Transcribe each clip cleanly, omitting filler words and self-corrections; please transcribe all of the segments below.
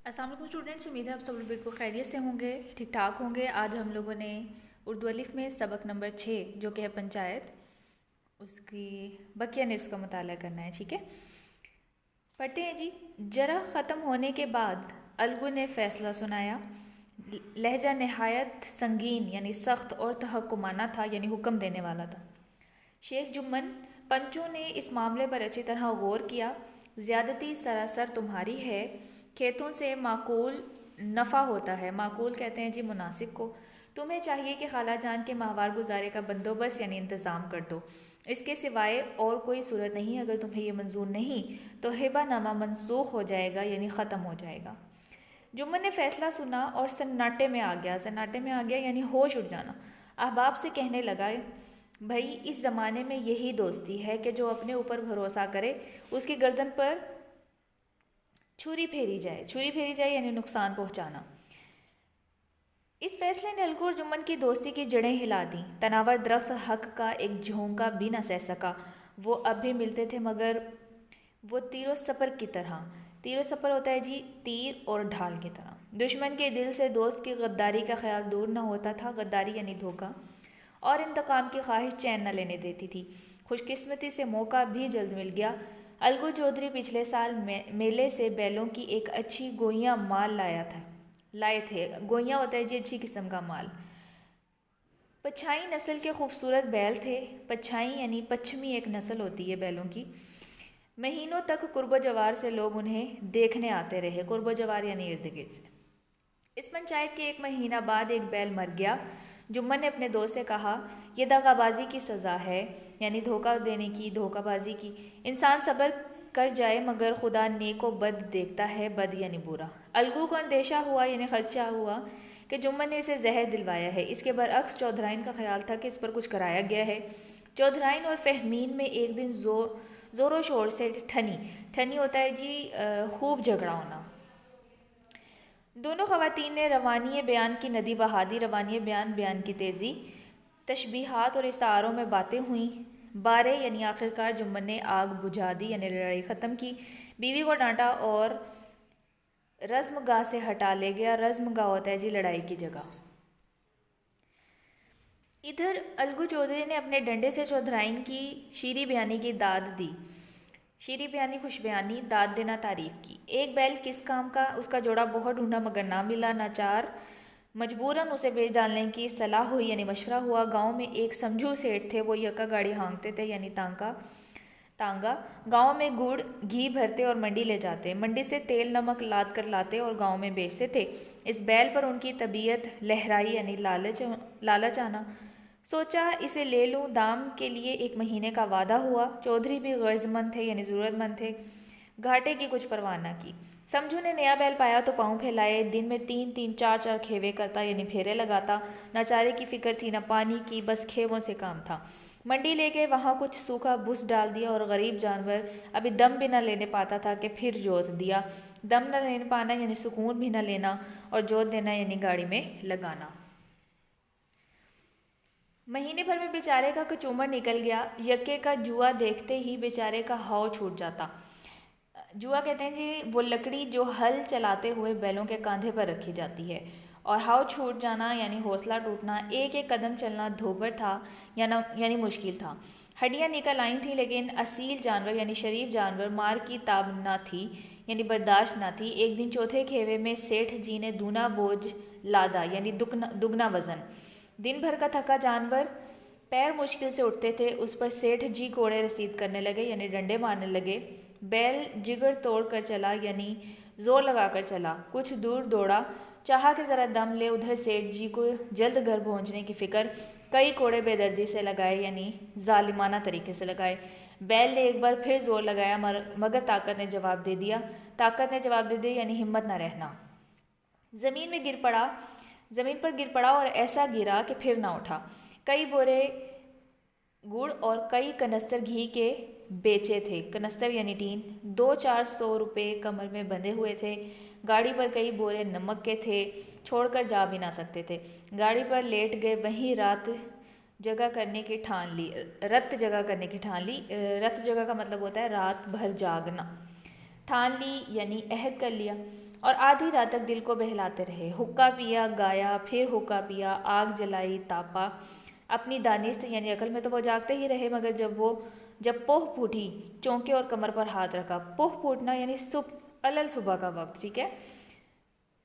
अस्सलाम वालेकुम स्टूडेंट्स, उम्मीद है आप सब लोग बिल्कुल खैरियत से होंगे, ठीक ठाक होंगे। आज हम लोगों ने उर्दू अलिफ में सबक नंबर 6 जो कि है पंचायत, उसकी बकिया ने उसका मुताला करना है। ठीक है, पढ़ते हैं जी। जरा ख़त्म होने के बाद अलगू ने फ़ैसला सुनाया। लहजा नहायत संगीन यानी सख्त और तहक्कुमाना था, यानी हुक्म देने वाला था। शेख जुम्मन, पंचों ने इस मामले पर अच्छी तरह गौर किया। ज़्यादती सरासर तुम्हारी है। खेतों से माकूल नफ़ा होता है। माकूल कहते हैं जी मुनासिब को। तुम्हें चाहिए कि खाला जान के माहवार गुजारे का बंदोबस्त यानी इंतज़ाम कर दो। इसके सिवाय और कोई सूरत नहीं। अगर तुम्हें ये मंजूर नहीं तो हिबा नामा मनसूख हो जाएगा, यानी ख़त्म हो जाएगा। जुम्मन ने फैसला सुना और सन्नाटे में आ गया। सन्नाटे में आ गया यानी होश उड़ जाना। अहबाब से कहने लगा, भाई इस ज़माने में यही दोस्ती है कि जो अपने ऊपर भरोसा करे उसकी गर्दन पर छुरी फेरी जाए। छुरी फेरी जाए यानी नुकसान पहुंचाना। इस फैसले ने अलगू और जुम्मन की दोस्ती की जड़ें हिला दी। तनावर दरख्त हक का एक झोंका भी न सह सका। वो अब भी मिलते थे, मगर वो तीरों सपर की तरह। तीरों सपर होता है जी तीर और ढाल की तरह। दुश्मन के दिल से दोस्त की गद्दारी का ख्याल दूर न होता था। गद्दारी यानी धोखा और इंतकाम की ख्वाहिश चैन न लेने देती थी। खुशकिस्मती से मौका भी जल्द मिल गया। अलगू चौधरी पिछले साल मेले से बैलों की एक अच्छी गोइयां माल लाए थे। गोइयां होता है जी अच्छी किस्म का माल। पछाई नस्ल के खूबसूरत बैल थे। पछाई यानी पश्चिमी एक नस्ल होती है बैलों की। महीनों तक कुर्बो जवार से लोग उन्हें देखने आते रहे। कुर्बो जवार यानी इर्द गिर्द से। इस पंचायत के एक महीना बाद एक बैल मर गया। जुम्मन ने अपने दोस्त से कहा, यह दगाबाजी की सज़ा है, यानी धोखा देने की, धोखाबाजी की। इंसान सब्र कर जाए मगर खुदा नेक व बद देखता है। बद यानी बुरा। अलगू को अंदेशा हुआ यानी खदशा हुआ कि जुम्मन ने इसे जहर दिलवाया है। इसके बरअक्स चौधराइन का ख्याल था कि इस पर कुछ कराया गया है। चौधराइन और फहमीन में एक दिन ज़ोरों शोर से ठनी होता है जी खूब झगड़ा होना। दोनों ख़वातीन ने रवानी बयान की नदी बहा दी। रवानी बयान की तेज़ी, तशबीहात और इशारों में बातें हुई। बारे यानी आखिरकार जुम्मन ने आग बुझा दी, यानी लड़ाई ख़त्म की। बीवी को डांटा और रज़्मगाह से हटा ले गया। रज़्मगाह होता है जी लड़ाई की जगह। इधर अलगू चौधरी ने अपने डंडे से चौधराइन की शीरी बयानी की दाद दी। शीरी बयानी खुश बयानी, दाद देना तारीफ़ की। एक बैल किस काम का, उसका जोड़ा बहुत ढूंढा मगर ना मिला। नाचार मजबूरन उसे बेच डालने की सलाह हुई, यानी मशवरा हुआ। गांव में एक समझू सेठ थे। वो यक्का गाड़ी हाँकते थे, यानी तांगा। गांव में गुड़ घी भरते और मंडी ले जाते। मंडी से तेल नमक लाद कर लाते और गांव में बेचते थे। इस बैल पर उनकी तबीयत लहराई, यानी लालच आना। सोचा इसे ले लूं। दाम के लिए एक महीने का वादा हुआ। चौधरी भी गर्जमंद थे, यानी ज़रूरतमंद थे। घाटे की कुछ परवाह न की। समझू ने नया बैल पाया तो पाँव फैलाए। दिन में 3-3 4-4 खेवे करता, यानी फेरे लगाता। न चारे की फिक्र थी न पानी की, बस खेवों से काम था। मंडी ले गए, वहाँ कुछ सूखा भूस डाल दिया और गरीब जानवर अभी दम भी न लेने पाता था कि फिर जोत दिया। दम न लेने पाना यानी सुकून भी न लेना, और जोत देना यानी गाड़ी में लगाना। महीने भर में बेचारे का कचूमर निकल गया। यक्के का जुआ देखते ही बेचारे का हाव छूट जाता। जुआ कहते हैं जी वो लकड़ी जो हल चलाते हुए बैलों के कांधे पर रखी जाती है। और हाव छूट जाना यानी हौसला टूटना। एक एक कदम चलना धोबर था, यानी मुश्किल था। हड्डियाँ निकल आई थी, लेकिन असील जानवर यानी शरीफ जानवर मार की ताब न थी, यानी बर्दाश्त न थी। एक दिन चौथे खेवे में सेठ जी ने दूना बोझ लादा, यानी दुगना वज़न। दिन भर का थका जानवर पैर मुश्किल से उठते थे। उस पर सेठ जी कोड़े रसीद करने लगे, यानी डंडे मारने लगे। बैल जिगर तोड़ कर चला, यानी जोर लगा कर चला। कुछ दूर दौड़ा, चाहा कि ज़रा दम ले। उधर सेठ जी को जल्द घर पहुंचने की फ़िक्र। कई कोड़े बेदर्दी से लगाए, यानी जालिमाना तरीके से लगाए। बैल ने एक बार फिर जोर लगाया, मगर ताकत ने जवाब दे दिया। यानी हिम्मत न रहना। ज़मीन पर गिर पड़ा और ऐसा गिरा कि फिर ना उठा। कई बोरे गुड़ और कई कनस्तर घी के बेचे थे। कनस्तर यानी टीन। 200-400 रुपये कमर में बंधे हुए थे। गाड़ी पर कई बोरे नमक के थे, छोड़कर जा भी ना सकते थे। गाड़ी पर लेट गए, वहीं रत जगह करने की ठान ली। रत जगह का मतलब होता है रात भर जागना। ठान ली यानी अहद कर लिया। اور آدھی رات تک دل کو بہلاتے رہے۔ حقہ پیا، گایا، پھر حقہ پیا، آگ جلائی، تاپا۔ اپنی دانش سے یعنی عقل میں تو وہ جاگتے ہی رہے، مگر جب پوہ پھوٹی چونکے اور کمر پر ہاتھ رکھا۔ پوہ پھوٹنا یعنی صبح کا وقت، ٹھیک ہے،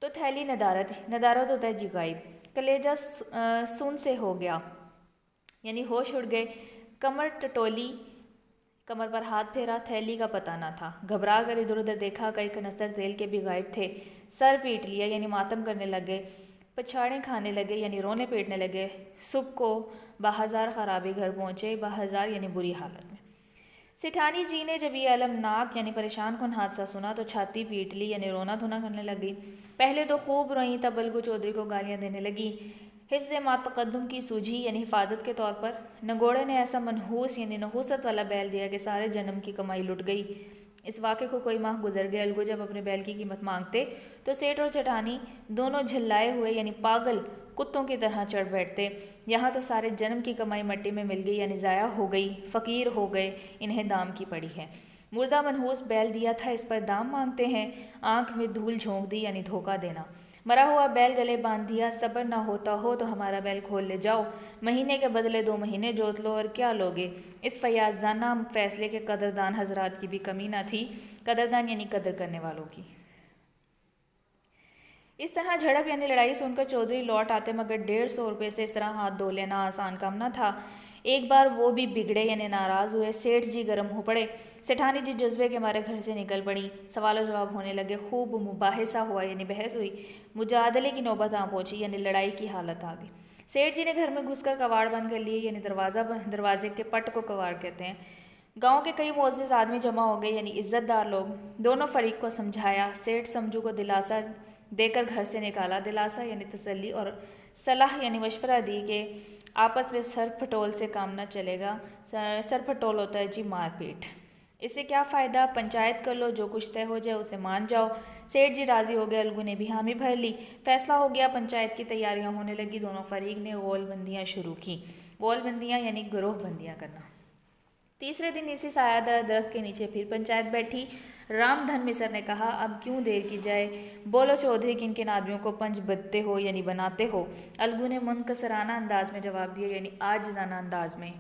تو تھیلی ندارت ہوتا ہے جی غائب۔ کلیجہ سن سے ہو گیا یعنی ہوش اڑ گئے۔ کمر ٹٹولی، کمر پر ہاتھ پھیرا، تھیلی کا پتہ نہ تھا۔ گھبرا کر ادھر ادھر دیکھا، کئی کنستر تیل کے بھی غائب تھے۔ سر پیٹ لیا یعنی ماتم کرنے لگے۔ پچھاڑیں کھانے لگے یعنی رونے پیٹنے لگے۔ صبح کو بہزار خرابی گھر پہنچے، بہزار یعنی بری حالت میں۔ سیٹھانی جی نے جب یہ المناک یعنی پریشان کن حادثہ سنا تو چھاتی پیٹ لی یعنی رونا دھونا کرنے لگی۔ پہلے تو خوب روئیں، تب الگو چودھری کو گالیاں دینے لگی۔ حفظ ما تقدم کی سوجھی یعنی حفاظت کے طور پر نگوڑے نے ایسا منحوس یعنی نحوست والا بیل دیا کہ سارے جنم کی کمائی لٹ گئی۔ اس واقعے کو کوئی ماہ گزر گئے۔ الگو جب اپنے بیل کی قیمت مانگتے تو سیٹھ اور سیٹھانی دونوں جھلائے ہوئے یعنی پاگل کتوں کی طرح چڑھ بیٹھتے۔ یہاں تو سارے جنم کی کمائی مٹی میں مل گئی یعنی ضائع ہو گئی، فقیر ہو گئے، انہیں دام کی پڑی ہے۔ مردہ منحوس بیل دیا تھا، اس پر دام مانگتے ہیں۔ آنکھ میں دھول جھونک دی یعنی دھوکہ دینا۔ مرا ہوا بیل گلے باندھ دیا، صبر نہ ہوتا ہو تو ہمارا بیل کھول لے جاؤ، مہینے کے بدلے 2 مہینے جوت لو، اور کیا لوگے۔ اس فیاضانہ فیصلے کے قدردان حضرات کی بھی کمی نہ تھی، قدردان یعنی قدر کرنے والوں کی۔ اس طرح جھڑپ یعنی لڑائی سن کر چودھری لوٹ آتے، مگر 150 روپے سے اس طرح ہاتھ دھو لینا آسان کام نہ تھا۔ ایک بار وہ بھی بگڑے یعنی ناراض ہوئے۔ سیٹھ جی گرم ہو پڑے۔ سیٹھانی جی جذبے کے مارے گھر سے نکل پڑی۔ سوال و جواب ہونے لگے، خوب مباحثہ ہوا یعنی بحث ہوئی۔ مجادلے کی نوبت آ پہنچی یعنی لڑائی کی حالت آ گئی۔ سیٹھ جی نے گھر میں گھس کر کواڑ بند کر لیے یعنی دروازے کے پٹ کو کواڑ کہتے ہیں۔ گاؤں کے کئی معزز آدمی جمع ہو گئے یعنی عزت دار لوگ۔ دونوں فریق کو سمجھایا۔ سیٹھ سمجھو کو دلاسا دے کر گھر سے نکالا۔ دلاسا یعنی تسلی، اور صلاح یعنی مشورہ دی کہ آپس میں سر پھٹول سے کام نہ چلے گا۔ سر پھٹول ہوتا ہے جی مار پیٹ۔ اس سے کیا فائدہ، پنچایت کر لو، جو کچھ طے ہو جائے اسے مان جاؤ۔ سیٹھ جی راضی ہو گئے، الگو نے بھی حامی بھر لی۔ فیصلہ ہو گیا، پنچایت کی تیاریاں ہونے لگی۔ دونوں فریق نے غول بندیاں شروع کی۔ غول بندیاں یعنی گروہ بندیاں کرنا۔ تیسرے دن اسی سایہ دار درخت کے نیچے پھر پنچایت بیٹھی۔ رام دھن مصر نے کہا، اب کیوں دیر کی جائے، بولو چودھری کن کن آدمیوں کو پنچ بدتے ہو یعنی بناتے ہو۔ الگو نے منکسرانہ انداز میں جواب دیا یعنی عاجزانہ انداز میں،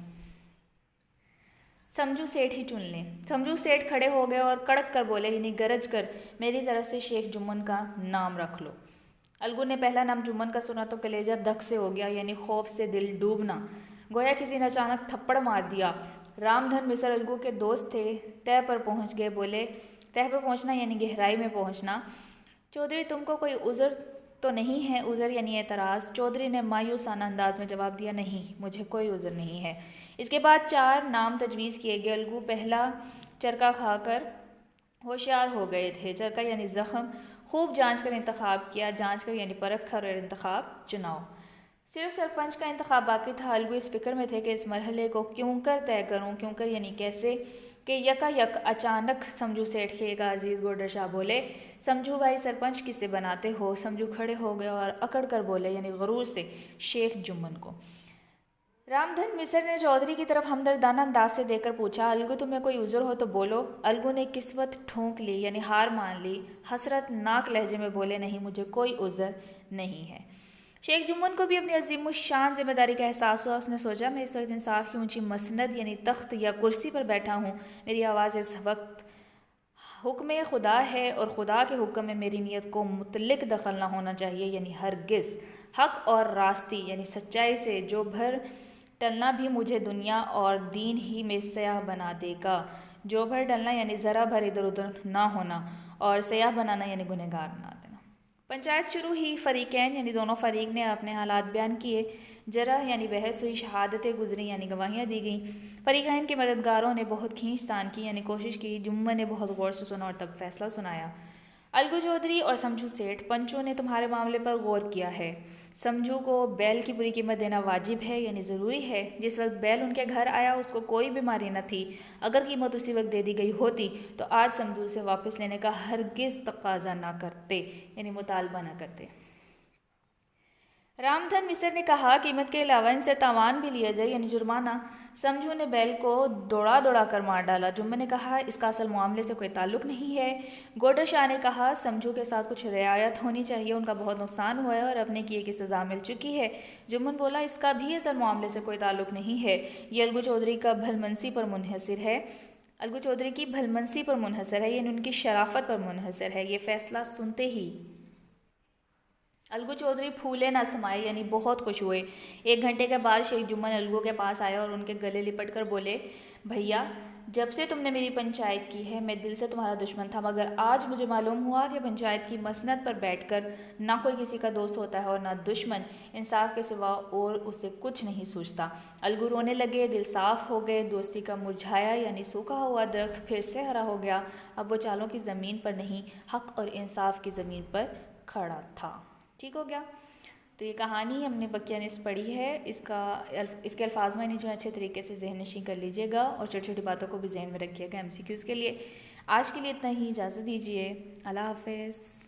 سمجھو سیٹھ ہی چن لیں۔ سمجھو سیٹھ کھڑے ہو گئے اور کڑک کر بولے یعنی گرج کر، میری طرف سے شیخ جمن کا نام رکھ لو۔ الگو نے پہلا نام جمن کا سنا تو کلیجہ دھک سے ہو گیا یعنی خوف سے دل ڈوبنا، گویا کسی نے اچانک تھپڑ مار دیا۔ رام دھن مصر الگو کے دوست تھے، طے پر پہنچ گئے۔ بولے، طے پر پہنچنا یعنی گہرائی میں پہنچنا۔ چودھری تم کو کوئی عذر تو نہیں ہے؟ عذر یعنی اعتراض۔ چودھری نے مایوسانہ انداز میں جواب دیا، نہیں، مجھے کوئی عذر نہیں ہے۔ اس کے بعد 4 نام تجویز کیے گئے۔ الگو پہلا چرکا کھا کر ہوشیار ہو گئے تھے۔ چرکا یعنی زخم، خوب جانچ کر انتخاب کیا، جانچ کر یعنی پرکھ کر اور انتخاب چناؤ۔ صرف سرپنچ کا انتخاب باقی تھا۔ الگو اس فکر میں تھے کہ اس مرحلے کو کیوں کر طے کروں، کیوں کر یعنی کیسے، کہ یکا یک اچانک سمجھو سیٹھ کے ایک عزیز گوڈر شاہ بولے، سمجھو بھائی سرپنچ کسے بناتے ہو؟ سمجھو کھڑے ہو گئے اور اکڑ کر بولے یعنی غرور سے، شیخ جمن کو۔ رام دھن مصر نے چودھری کی طرف ہمدردانہ انداز سے دیکھ کر پوچھا، الگو تمہیں کوئی عذر ہو تو بولو۔ الگو نے کسوت ٹھونک لی یعنی ہار مان لی، حسرت ناک لہجے میں بولے، نہیں، مجھے کوئی عذر نہیں ہے۔ شیخ جمن کو بھی اپنی عظیم الشان ذمہ داری کا احساس ہوا۔ اس نے سوچا، میں اس وقت انصاف کی اونچی مسند یعنی تخت یا کرسی پر بیٹھا ہوں، میری آواز اس وقت حکم خدا ہے، اور خدا کے حکم میں میری نیت کو متعلق دخل نہ ہونا چاہیے یعنی ہرگز۔ حق اور راستی یعنی سچائی سے جو بھر ٹلنا بھی مجھے دنیا اور دین ہی میں سیاہ بنا دے گا۔ جو بھر ڈلنا یعنی ذرا بھر ادھر ادھر نہ ہونا، اور سیاہ بنانا یعنی گنہگار بنا دینا۔ پنچایت شروع ہوئی۔ فریقین یعنی دونوں فریق نے اپنے حالات بیان کیے۔ جرح یعنی بحث ہوئی، شہادتیں گزری یعنی گواہیاں دی گئیں۔ فریقین کے مددگاروں نے بہت کھینچ تان کی یعنی کوشش کی۔ جمن نے بہت غور سے سنا اور تب فیصلہ سنایا۔ الگو چودھری اور سمجھو سیٹھ، پنچوں نے تمہارے معاملے پر غور کیا ہے۔ سمجھو کو بیل کی بری قیمت دینا واجب ہے یعنی ضروری ہے۔ جس وقت بیل ان کے گھر آیا اس کو کوئی بیماری نہ تھی۔ اگر قیمت اسی وقت دے دی گئی ہوتی تو آج سمجھو سے واپس لینے کا ہرگز تقاضا نہ کرتے یعنی مطالبہ نہ کرتے۔ रामधन मिसर ने कहा कीमत के अलावा इनसे तावान भी लिया जाए यानी जुर्माना। समझू ने बैल को दौड़ा दौड़ा कर मार डाला। जुम्मन ने कहा इसका असल मामले से कोई ताल्लुक नहीं है। गोडर शाह ने कहा समझू के साथ कुछ रियायत होनी चाहिए, उनका बहुत नुकसान हुआ है और अपने किए की सज़ा मिल चुकी है। जुम्मन बोला इसका भी असल मामले से कोई ताल्लुक नहीं है, ये अलगू चौधरी का भलमनसी पर मुनहसर है। अलगू चौधरी की भलमनसी पर मुनहसर है यानी उनकी शराफत पर मुनहसर है। ये फैसला सुनते ही अलगू चौधरी फूले ना समाए यानी बहुत खुश हुए। 1 घंटे के बाद शेख जुम्मन अलगू के पास आया और उनके गले लिपट कर बोले, भैया जब से तुमने मेरी पंचायत की है मैं दिल से तुम्हारा दुश्मन था, मगर आज मुझे मालूम हुआ कि पंचायत की मसनद पर बैठकर ना कोई किसी का दोस्त होता है और ना दुश्मन, इंसाफ के सिवा और उसे कुछ नहीं सूझता। अलगू रोने लगे, दिल साफ हो गए। दोस्ती का मुरझाया यानी सूखा हुआ दरख्त फिर से हरा हो गया। अब वो चालों की ज़मीन पर नहीं, हक़ और इंसाफ की ज़मीन पर खड़ा था। ठीक हो गया। तो ये कहानी हमने बकिया निस पढ़ी है। इसके अल्फाज में जो अच्छे तरीके से ज़हन नशीं कर लीजिएगा और छोटी छोटी बातों को भी जहन में रखिएगा MCQs के लिए। आज के लिए इतना ही, इजाज़त दीजिए। अल्लाह हाफ़िज़।